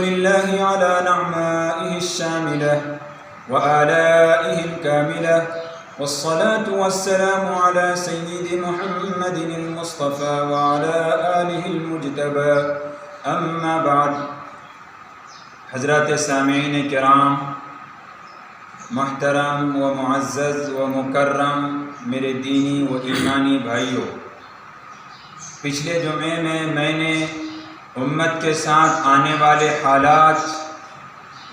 لله على نعمائه الشاملة وآلائه الكاملة، والصلاة والسلام على سيد محمد المصطفى وعلى آله المجتبى، اما بعد۔ حضرات سامعین کرام، محترم و معزز و مکرم میرے دینی و ایمانی بھائیوں، پچھلے جمعے میں نے امت کے ساتھ آنے والے حالات،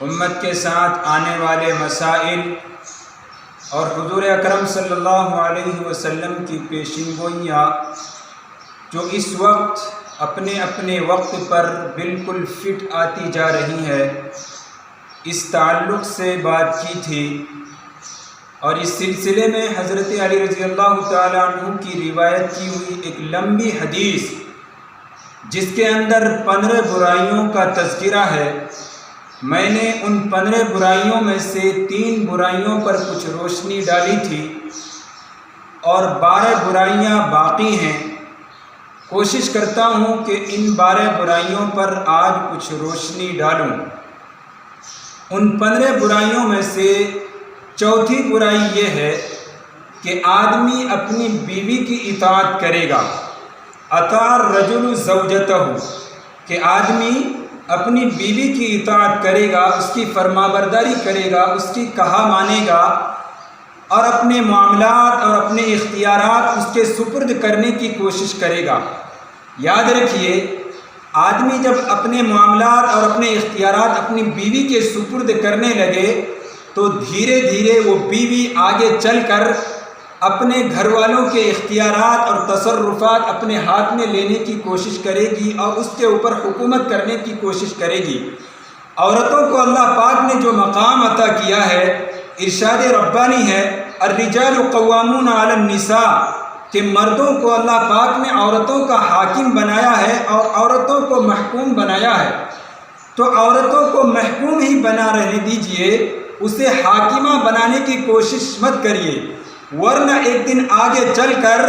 امت کے ساتھ آنے والے مسائل اور حضور اکرم صلی اللہ علیہ وسلم کی پیشین گوئیاں جو اس وقت اپنے اپنے وقت پر بالکل فٹ آتی جا رہی ہے، اس تعلق سے بات کی تھی، اور اس سلسلے میں حضرت علی رضی اللہ تعالیٰ عنہ کی روایت کی ہوئی ایک لمبی حدیث جس کے اندر 15 برائیوں کا تذکرہ ہے، میں نے ان 15 برائیوں میں سے 3 برائیوں پر کچھ روشنی ڈالی تھی اور 12 برائیاں باقی ہیں۔ کوشش کرتا ہوں کہ ان 12 برائیوں پر آج کچھ روشنی ڈالوں۔ ان 15 برائیوں میں سے چوتھی برائی یہ ہے کہ آدمی اپنی بیوی کی اطاعت کرے گا، اطاع الرجل زوجتہ، کہ آدمی اپنی بیوی کی اطاعت کرے گا، اس کی فرمانبرداری کرے گا، اس کی کہا مانے گا، اور اپنے معاملات اور اپنے اختیارات اس کے سپرد کرنے کی کوشش کرے گا۔ یاد رکھیے، آدمی جب اپنے معاملات اور اپنے اختیارات اپنی بیوی کے سپرد کرنے لگے تو دھیرے دھیرے وہ بیوی آگے چل کر اپنے گھر والوں کے اختیارات اور تصرفات اپنے ہاتھ میں لینے کی کوشش کرے گی اور اس کے اوپر حکومت کرنے کی کوشش کرے گی۔ عورتوں کو اللہ پاک نے جو مقام عطا کیا ہے، ارشاد ربانی ہے، الرجال قوامون علی النساء، کہ مردوں کو اللہ پاک نے عورتوں کا حاکم بنایا ہے اور عورتوں کو محکوم بنایا ہے، تو عورتوں کو محکوم ہی بنا رہنے دیجئے، اسے حاکمہ بنانے کی کوشش مت کریے، ورنہ ایک دن آگے چل کر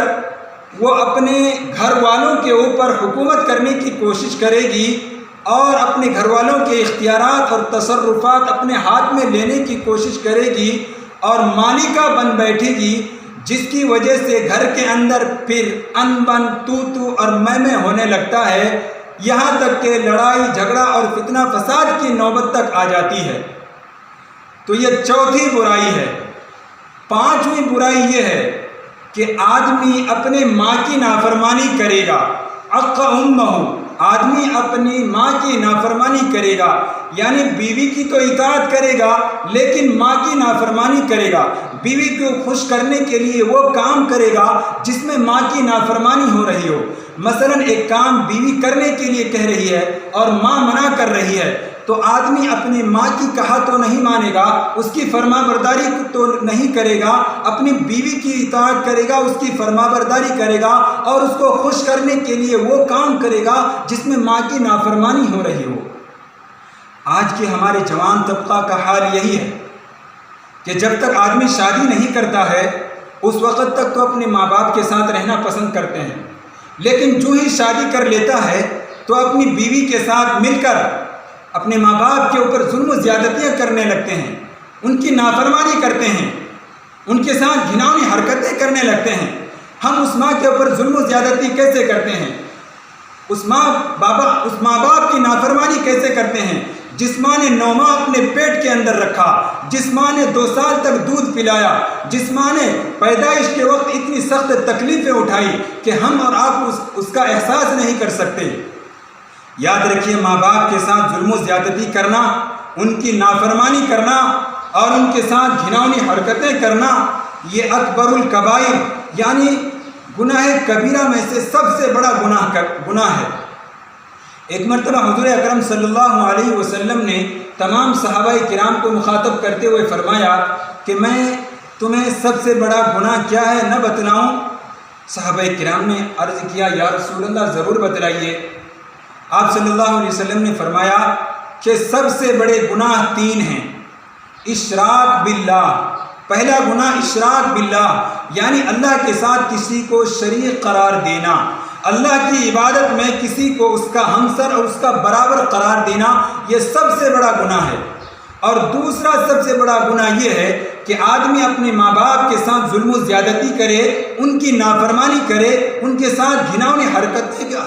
وہ اپنے گھر والوں کے اوپر حکومت کرنے کی کوشش کرے گی اور اپنے گھر والوں کے اختیارات اور تصرفات اپنے ہاتھ میں لینے کی کوشش کرے گی اور مالکہ بن بیٹھے گی، جس کی وجہ سے گھر کے اندر پھر ان بن تو اور میں ہونے لگتا ہے، یہاں تک کہ لڑائی جھگڑا اور فتنہ فساد کی نوبت تک آ جاتی ہے۔ تو یہ چوتھی برائی ہے۔ 5ویں برائی یہ ہے کہ آدمی اپنے ماں کی نافرمانی کرے گا، عق امہ، آدمی اپنی ماں کی نافرمانی کرے گا، یعنی بیوی کی تو اطاعت کرے گا لیکن ماں کی نافرمانی کرے گا، بیوی کو خوش کرنے کے لیے وہ کام کرے گا جس میں ماں کی نافرمانی ہو رہی ہو۔ مثلا ایک کام بیوی کرنے کے لیے کہہ رہی ہے اور ماں منع کر رہی ہے، تو آدمی اپنی ماں کی کہا تو نہیں مانے گا، اس کی فرمانبرداری تو نہیں کرے گا، اپنی بیوی کی اطاعت کرے گا، اس کی فرمانبرداری کرے گا اور اس کو خوش کرنے کے لیے وہ کام کرے گا جس میں ماں کی نافرمانی ہو رہی ہو۔ آج کے ہمارے جوان طبقہ کا حال یہی ہے کہ جب تک آدمی شادی نہیں کرتا ہے اس وقت تک تو اپنے ماں باپ کے ساتھ رہنا پسند کرتے ہیں، لیکن جو ہی شادی کر لیتا ہے تو اپنی بیوی کے ساتھ مل کر اپنے ماں باپ کے اوپر ظلم و زیادتیاں کرنے لگتے ہیں، ان کی نافرمانی کرتے ہیں، ان کے ساتھ گھناؤنی حرکتیں کرنے لگتے ہیں۔ ہم اس ماں کے اوپر ظلم و زیادتی کیسے کرتے ہیں؟ اس ماں باپ کی نافرمانی کیسے کرتے ہیں جس ماں نے 9 ماہ اپنے پیٹ کے اندر رکھا، جس ماں نے 2 سال تک دودھ پلایا، جس ماں نے پیدائش کے وقت اتنی سخت تکلیفیں اٹھائی کہ ہم اور آپ اس کا احساس نہیں کر سکتے۔ یاد رکھیے، ماں باپ کے ساتھ ظلم و زیادتی کرنا، ان کی نافرمانی کرنا اور ان کے ساتھ گھناؤنی حرکتیں کرنا، یہ اکبر الکبائر یعنی گناہ کبیرہ میں سے سب سے بڑا گناہ ہے۔ ایک مرتبہ حضور اکرم صلی اللہ علیہ وسلم نے تمام صحابہ کرام کو مخاطب کرتے ہوئے فرمایا کہ میں تمہیں سب سے بڑا گناہ کیا ہے نہ بتلاؤں؟ صحابہ کرام نے عرض کیا، یا رسول اللہ ضرور بتلائیے۔ آپ صلی اللہ علیہ وسلم نے فرمایا کہ سب سے بڑے گناہ 3 ہیں۔ اشراک باللہ، پہلا گناہ اشراک باللہ، یعنی اللہ کے ساتھ کسی کو شریک قرار دینا، اللہ کی عبادت میں کسی کو اس کا ہمسر اور اس کا برابر قرار دینا یہ سب سے بڑا گناہ ہے۔ اور دوسرا سب سے بڑا گناہ یہ ہے کہ آدمی اپنے ماں باپ کے ساتھ ظلم و زیادتی کرے، ان کی نافرمانی کرے، ان کے ساتھ گھناؤنی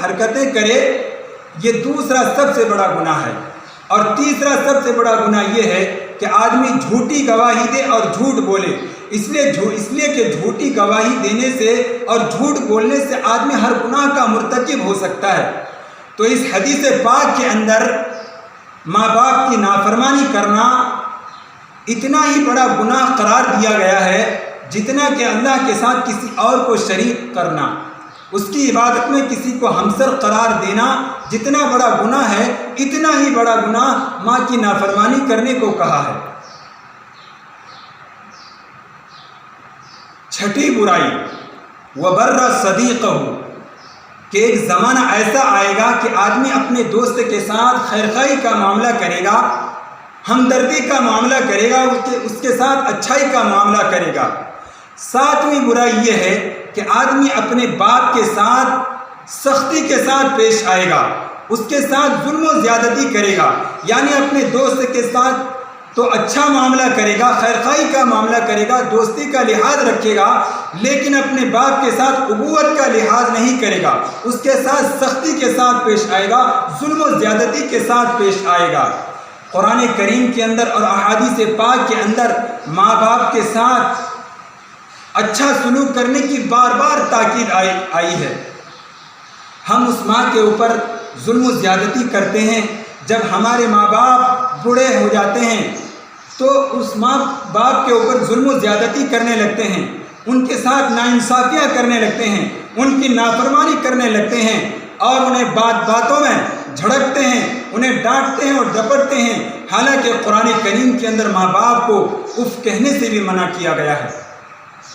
حرکتیں کرے، یہ دوسرا سب سے بڑا گناہ ہے۔ اور تیسرا سب سے بڑا گناہ یہ ہے کہ آدمی جھوٹی گواہی دے اور جھوٹ بولے، اس لیے کہ جھوٹی گواہی دینے سے اور جھوٹ بولنے سے آدمی ہر گناہ کا مرتکب ہو سکتا ہے۔ تو اس حدیث پاک کے اندر ماں باپ کی نافرمانی کرنا اتنا ہی بڑا گناہ قرار دیا گیا ہے جتنا کہ اللہ کے ساتھ کسی اور کو شریک کرنا، اس کی عبادت میں کسی کو ہمسر قرار دینا جتنا بڑا گناہ ہے، اتنا ہی بڑا گناہ ماں کی نافرمانی کرنے کو کہا ہے۔ چھٹی برائی وبر صدیقہ، کہ ایک زمانہ ایسا آئے گا کہ آدمی اپنے دوست کے ساتھ خیرخواہی کا معاملہ کرے گا، ہمدردی کا معاملہ کرے گا، اس کے ساتھ اچھائی کا معاملہ کرے گا۔ ساتویں برائی یہ ہے کہ آدمی اپنے باپ کے ساتھ سختی کے ساتھ پیش آئے گا، اس کے ساتھ ظلم و زیادتی کرے گا، یعنی اپنے دوست کے ساتھ تو اچھا معاملہ کرے گا، خیرخواہی کا معاملہ کرے گا، دوستی کا لحاظ رکھے گا، لیکن اپنے باپ کے ساتھ ابوت کا لحاظ نہیں کرے گا، اس کے ساتھ سختی کے ساتھ پیش آئے گا، ظلم و زیادتی کے ساتھ پیش آئے گا۔ قرآن کریم کے اندر اور احادیث پاک کے اندر ماں باپ کے ساتھ اچھا سلوک کرنے کی بار بار تاکید آئی ہے۔ ہم اس ماں کے اوپر ظلم و زیادتی کرتے ہیں، جب ہمارے ماں باپ بوڑھے ہو جاتے ہیں تو اس ماں باپ کے اوپر ظلم و زیادتی کرنے لگتے ہیں، ان کے ساتھ ناانصافیاں کرنے لگتے ہیں، ان کی نافرمانی کرنے لگتے ہیں، اور انہیں باتوں میں جھڑکتے ہیں، انہیں ڈانٹتے ہیں اور ڈپٹتے ہیں، حالانکہ قرآن کریم کے اندر ماں باپ کو اف کہنے سے بھی منع کیا گیا ہے۔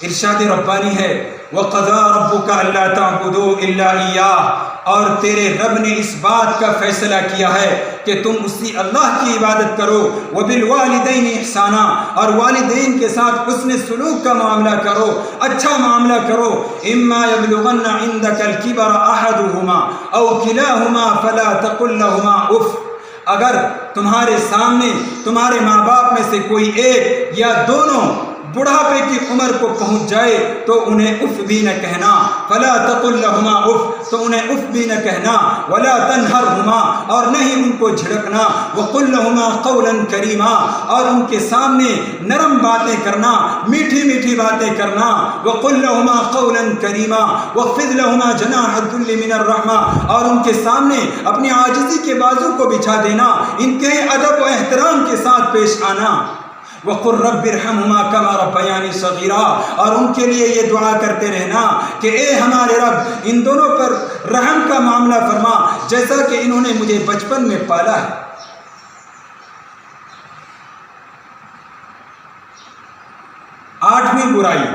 ارشاد ربانی ہے وَقَضَىٰ رَبُّكَ أَلَّا تَعْبُدُوا إِلَّا إِيَّاهُ، اور تیرے رب نے اس بات کا فیصلہ کیا ہے کہ تم اسی اللہ کی عبادت کرو، وَبِالْوَالِدَيْنِ إِحْسَانًا، اور والدین کے ساتھ حسن سلوک کا معاملہ کرو، اچھا معاملہ کرو۔ إِمَّا يَبْلُغَنَّ عِندَكَ الْكِبَرَ أَحَدُهُمَا أَوْ كِلَاهُمَا فَلَا تَقُل لَّهُمَا أُفٍّ، اگر تمہارے سامنے تمہارے ماں باپ میں سے کوئی ایک یا دونوں بڑھاپے کی عمر کو پہنچ جائے تو انہیں اف بھی نہ کہنا، فلا تقل لهما اف، تو انہیں اف بھی نہ کہنا، ولا تنہرهما، اور نہیں ان کو جھڑکنا، وقل لهما قولا کریما، اور ان کے سامنے نرم باتیں کرنا، میٹھی میٹھی باتیں کرنا، وقل لهما قولا کریما واخفض لهما جناح الذل من الرحمہ، اور ان کے سامنے اپنی عاجزی کے بازو کو بچھا دینا، ان کے ادب و احترام کے ساتھ پیش آنا۔ وَقُلْ رَبِّ ارْحَمْهُمَا كَمَا رَبَّيَانِي صَغِيرًا، اور ان کے لیے یہ دعا کرتے رہنا کہ اے ہمارے رب ان دونوں پر رحم کا معاملہ فرما جیسا کہ انہوں نے مجھے بچپن میں پالا ہے۔ آٹھویں برائی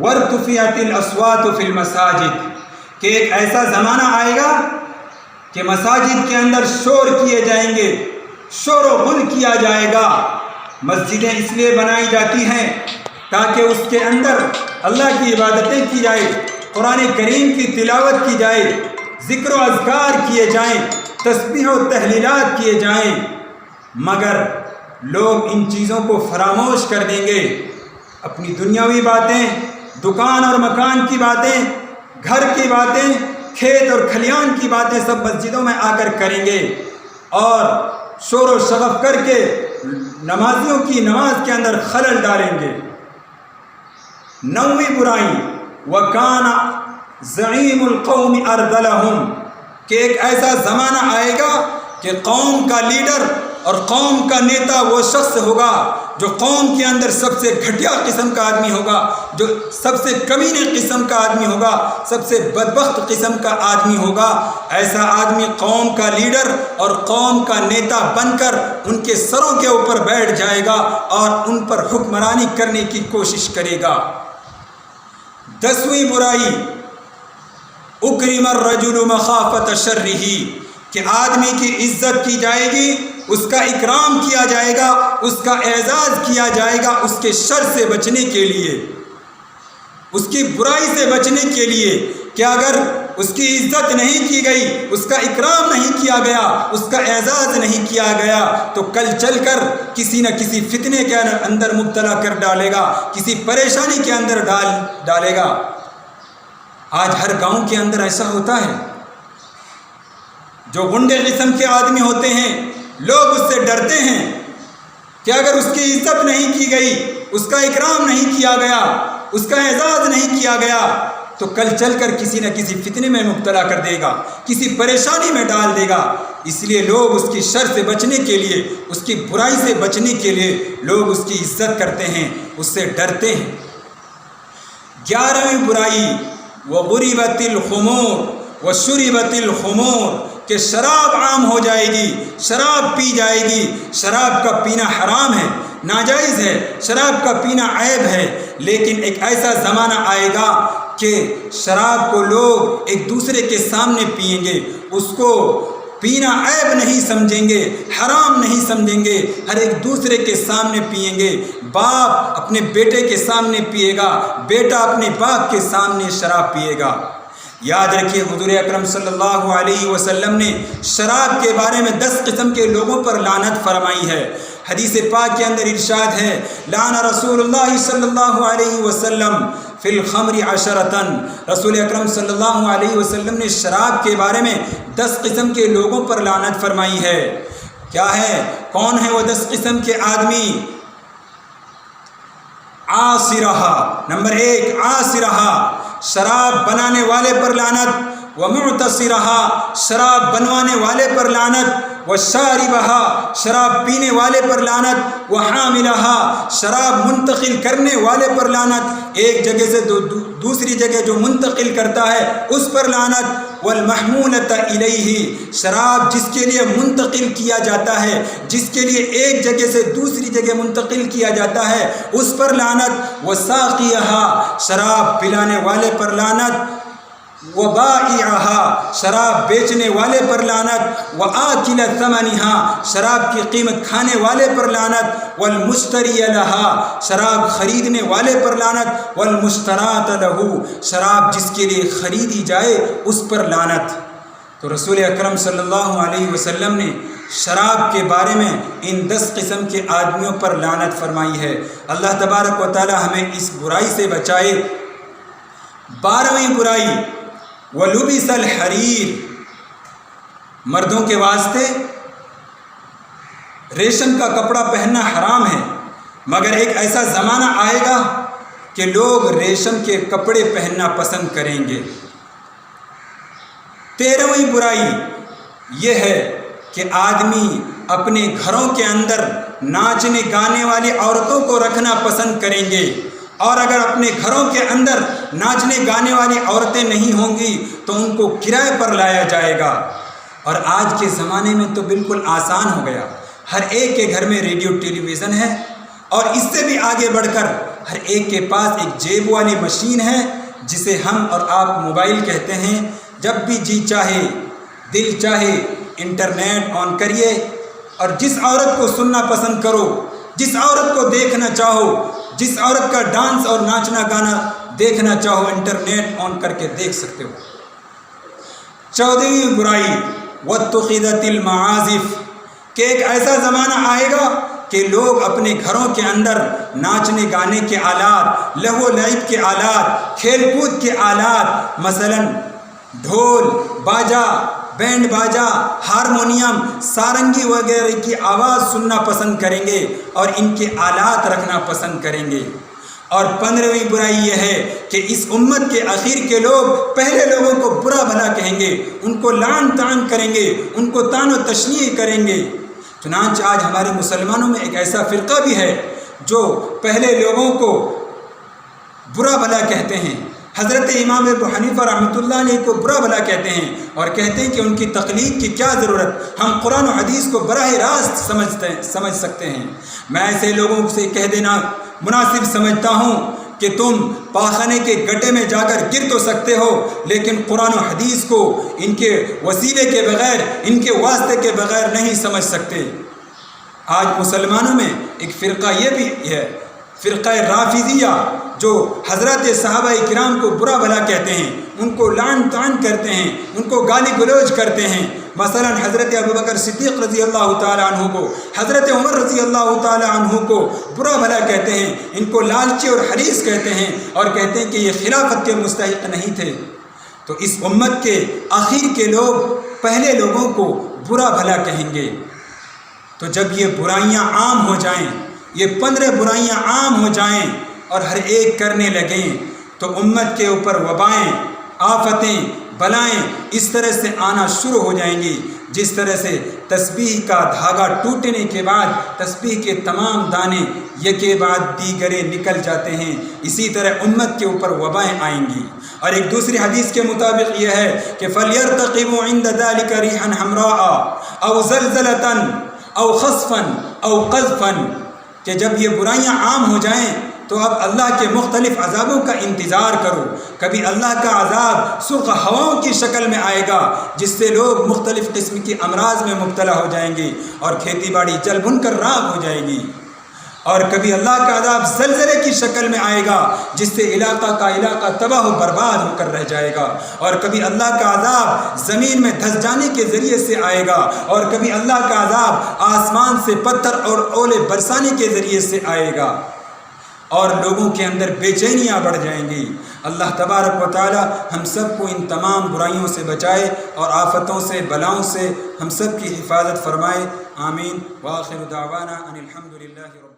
وَارْتُفِعَتِ الْأَصْوَاتُ فِي الْمَسَاجِدِ، کہ ایک ایسا زمانہ آئے گا کہ مساجد کے اندر شور کیے جائیں گے، شور و غل کیا جائے گا۔ مسجدیں اس لیے بنائی جاتی ہیں تاکہ اس کے اندر اللہ کی عبادتیں کی جائے، قرآن کریم کی تلاوت کی جائے، ذکر و اذکار کیے جائیں، تسبیح و تحلیلات کیے جائیں، مگر لوگ ان چیزوں کو فراموش کر دیں گے، اپنی دنیاوی باتیں، دکان اور مکان کی باتیں، گھر کی باتیں، کھیت اور کھلیان کی باتیں سب مسجدوں میں آ کر کریں گے، اور شور و شغف کر کے نمازیوں کی نماز کے اندر خلل ڈالیں گے۔ نویں برائی وَكَانَ زَعِيمُ الْقَوْمِ أَرْذَلَهُمْ، کہ ایک ایسا زمانہ آئے گا کہ قوم کا لیڈر اور قوم کا نیتا وہ شخص ہوگا جو قوم کے اندر سب سے گھٹیا قسم کا آدمی ہوگا، جو سب سے کمینے قسم کا آدمی ہوگا، سب سے بدبخت قسم کا آدمی ہوگا۔ ایسا آدمی قوم کا لیڈر اور قوم کا نیتا بن کر ان کے سروں کے اوپر بیٹھ جائے گا اور ان پر حکمرانی کرنے کی کوشش کرے گا۔ 10ویں برائی اکرم الرجل مخافۃ شرہ، کہ آدمی کی عزت کی جائے گی، اس کا اکرام کیا جائے گا، اس کا اعزاز کیا جائے گا، اس کے شر سے بچنے کے لیے، اس کی برائی سے بچنے کے لیے، کہ اگر اس کی عزت نہیں کی گئی، اس کا اکرام نہیں کیا گیا، اس کا اعزاز نہیں کیا گیا، تو کل چل کر کسی نہ کسی فتنے کے اندر مبتلا کر ڈالے گا، کسی پریشانی کے اندر ڈالے گا۔ آج ہر گاؤں کے اندر ایسا ہوتا ہے، جو غنڈے قسم کے آدمی ہوتے ہیں لوگ اس سے ڈرتے ہیں کہ اگر اس کی عزت نہیں کی گئی، اس کا اکرام نہیں کیا گیا، اس کا اعزاز نہیں کیا گیا، تو کل چل کر کسی نہ کسی فتنے میں مبتلا کر دے گا، کسی پریشانی میں ڈال دے گا۔ اس لیے لوگ اس کی شر سے بچنے کے لیے، اس کی برائی سے بچنے کے لیے لوگ اس کی عزت کرتے ہیں، اس سے ڈرتے ہیں۔ 11ویں برائی وَغُرِبَتِ الْخُمُورُ وَشُرِبَتِ الْخُمُورُ، کہ شراب عام ہو جائے گی، شراب پی جائے گی۔ شراب کا پینا حرام ہے، ناجائز ہے، شراب کا پینا عیب ہے، لیکن ایک ایسا زمانہ آئے گا کہ شراب کو لوگ ایک دوسرے کے سامنے پئیں گے، اس کو پینا عیب نہیں سمجھیں گے، حرام نہیں سمجھیں گے، ہر ایک دوسرے کے سامنے پئیں گے۔ باپ اپنے بیٹے کے سامنے پیے گا، بیٹا اپنے باپ کے سامنے شراب پیے گا۔ یاد رکھیے حضور اکرم صلی اللہ علیہ وسلم نے شراب کے بارے میں 10 قسم کے لوگوں پر لعنت فرمائی ہے۔ حدیث پاک کے اندر ارشاد ہے، لعن رسول اللہ صلی اللہ علیہ وسلم فی الخمر 10۔ رسول اکرم صلی اللہ علیہ وسلم نے شراب کے بارے میں 10 قسم کے لوگوں پر لعنت فرمائی ہے۔ کیا ہے؟ کون ہے وہ 10 قسم کے آدمی؟ عاصرہ، نمبر 1 عاصرہ، شراب بنانے والے پر لعنت، ومعتصرہ، شراب بنوانے والے پر لعنت، وشاربہ، شراب پینے والے پر لعنت، وحاملہ، شراب منتقل کرنے والے پر لعنت، ایک جگہ سے دوسری جگہ جو منتقل کرتا ہے اس پر لعنت، والمحمولۃ الیہ، شراب جس کے لیے منتقل کیا جاتا ہے، جس کے لیے ایک جگہ سے دوسری جگہ منتقل کیا جاتا ہے اس پر لعنت، وساقیہا، شراب پلانے والے پر لعنت، وبائعہا، شراب بیچنے والے پر لعنت، وآکل ثمنہا، شراب کی قیمت کھانے والے پر لعنت، والمشتری لہا، شراب خریدنے والے پر لعنت، والمشترات لہو، شراب جس کے لیے خریدی جائے اس پر لعنت۔ تو رسول اکرم صلی اللہ علیہ وسلم نے شراب کے بارے میں ان 10 قسم کے آدمیوں پر لعنت فرمائی ہے۔ اللہ تبارک و تعالی ہمیں اس برائی سے بچائے۔ 12ویں برائی وَلُبِسَ الْحَرِيرُ، مردوں کے واسطے ریشم کا کپڑا پہننا حرام ہے، مگر ایک ایسا زمانہ آئے گا کہ لوگ ریشم کے کپڑے پہننا پسند کریں گے۔ 13ویں برائی یہ ہے کہ آدمی اپنے گھروں کے اندر ناچنے گانے والی عورتوں کو رکھنا پسند کریں گے، اور اگر اپنے گھروں کے اندر ناچنے گانے والی عورتیں نہیں ہوں گی تو ان کو کرائے پر لایا جائے گا۔ اور آج کے زمانے میں تو بالکل آسان ہو گیا، ہر ایک کے گھر میں ریڈیو ٹیلی ویژن ہے، اور اس سے بھی آگے بڑھ کر ہر ایک کے پاس ایک جیب والی مشین ہے جسے ہم اور آپ موبائل کہتے ہیں۔ جب بھی جی چاہے، دل چاہے، انٹرنیٹ آن کریے، اور جس عورت کو سننا پسند کرو، جس عورت کو دیکھنا چاہو، جس عورت کا ڈانس اور ناچنا گانا دیکھنا چاہو، انٹرنیٹ آن کر کے دیکھ سکتے ہو۔ 14ویں برائی واتخذت المعازف، کہ ایک ایسا زمانہ آئے گا کہ لوگ اپنے گھروں کے اندر ناچنے گانے کے آلات، لہو و لعب کے آلات، کھیل کود کے آلات، مثلا ڈھول، باجا، بینڈ باجا، ہارمونیم، سارنگی وغیرہ کی آواز سننا پسند کریں گے اور ان کے آلات رکھنا پسند کریں گے۔ اور 15ویں برائی یہ ہے کہ اس امت کے اخیر کے لوگ پہلے لوگوں کو برا بھلا کہیں گے، ان کو لعن طعن کریں گے، ان کو طعن و تشنیع کریں گے۔ چنانچہ آج ہمارے مسلمانوں میں ایک ایسا فرقہ بھی ہے جو پہلے لوگوں کو برا بھلا کہتے ہیں، حضرت امام ابو حنیفہ رحمۃ اللہ علیہ کو برا بھلا کہتے ہیں، اور کہتے ہیں کہ ان کی تقلید کی کیا ضرورت، ہم قرآن و حدیث کو براہ راست سمجھ سکتے ہیں۔ میں ایسے لوگوں سے کہہ دینا مناسب سمجھتا ہوں کہ تم پاخانے کے گڈھے میں جا کر گر تو سکتے ہو، لیکن قرآن و حدیث کو ان کے وسیلے کے بغیر، ان کے واسطے کے بغیر نہیں سمجھ سکتے۔ آج مسلمانوں میں ایک فرقہ یہ بھی ہے، فرقہ رافضیہ، جو حضرت صحابہ کرام کو برا بھلا کہتے ہیں، ان کو لعن طعن کرتے ہیں، ان کو گالی گلوچ کرتے ہیں، مثلا حضرت ابوبکر صدیق رضی اللہ تعالی عنہ کو، حضرت عمر رضی اللہ تعالی عنہ کو برا بھلا کہتے ہیں، ان کو لالچی اور حریص کہتے ہیں، اور کہتے ہیں کہ یہ خلافت کے مستحق نہیں تھے، تو اس امت کے آخر کے لوگ پہلے لوگوں کو برا بھلا کہیں گے۔ تو جب یہ برائیاں عام ہو جائیں، یہ 15 برائیاں عام ہو جائیں اور ہر ایک کرنے لگیں، تو امت کے اوپر وبائیں، آفتیں، بلائیں اس طرح سے آنا شروع ہو جائیں گی، جس طرح سے تسبیح کا دھاگا ٹوٹنے کے بعد تسبیح کے تمام دانے یکے بعد دیگرے نکل جاتے ہیں، اسی طرح امت کے اوپر وبائیں آئیں گی۔ اور ایک دوسری حدیث کے مطابق یہ ہے کہ فَلْيَرْتَقِبُوا عِنْدَ ذَلِكَ رِيحًا حَمْرَاءَ أَوْ زَلْزَلَةً او خصفاً او قذفاً، کہ جب یہ برائیاں عام ہو جائیں تو اب اللہ کے مختلف عذابوں کا انتظار کرو۔ کبھی اللہ کا عذاب سرخ ہواؤں کی شکل میں آئے گا، جس سے لوگ مختلف قسم کی امراض میں مبتلا ہو جائیں گے اور کھیتی باڑی جل بھن کر راکھ ہو جائے گی، اور کبھی اللہ کا عذاب زلزلے کی شکل میں آئے گا، جس سے علاقہ کا علاقہ تباہ و برباد ہو کر رہ جائے گا، اور کبھی اللہ کا عذاب زمین میں دھس جانے کے ذریعے سے آئے گا، اور کبھی اللہ کا عذاب آسمان سے پتھر اور اولے برسانے کے ذریعے سے آئے گا، اور لوگوں کے اندر بے چینیاں بڑھ جائیں گی۔ اللہ تبارک و تعالی ہم سب کو ان تمام برائیوں سے بچائے اور آفتوں سے، بلاؤں سے ہم سب کی حفاظت فرمائے، آمین۔ وآخر دعوانا ان الحمد للہ۔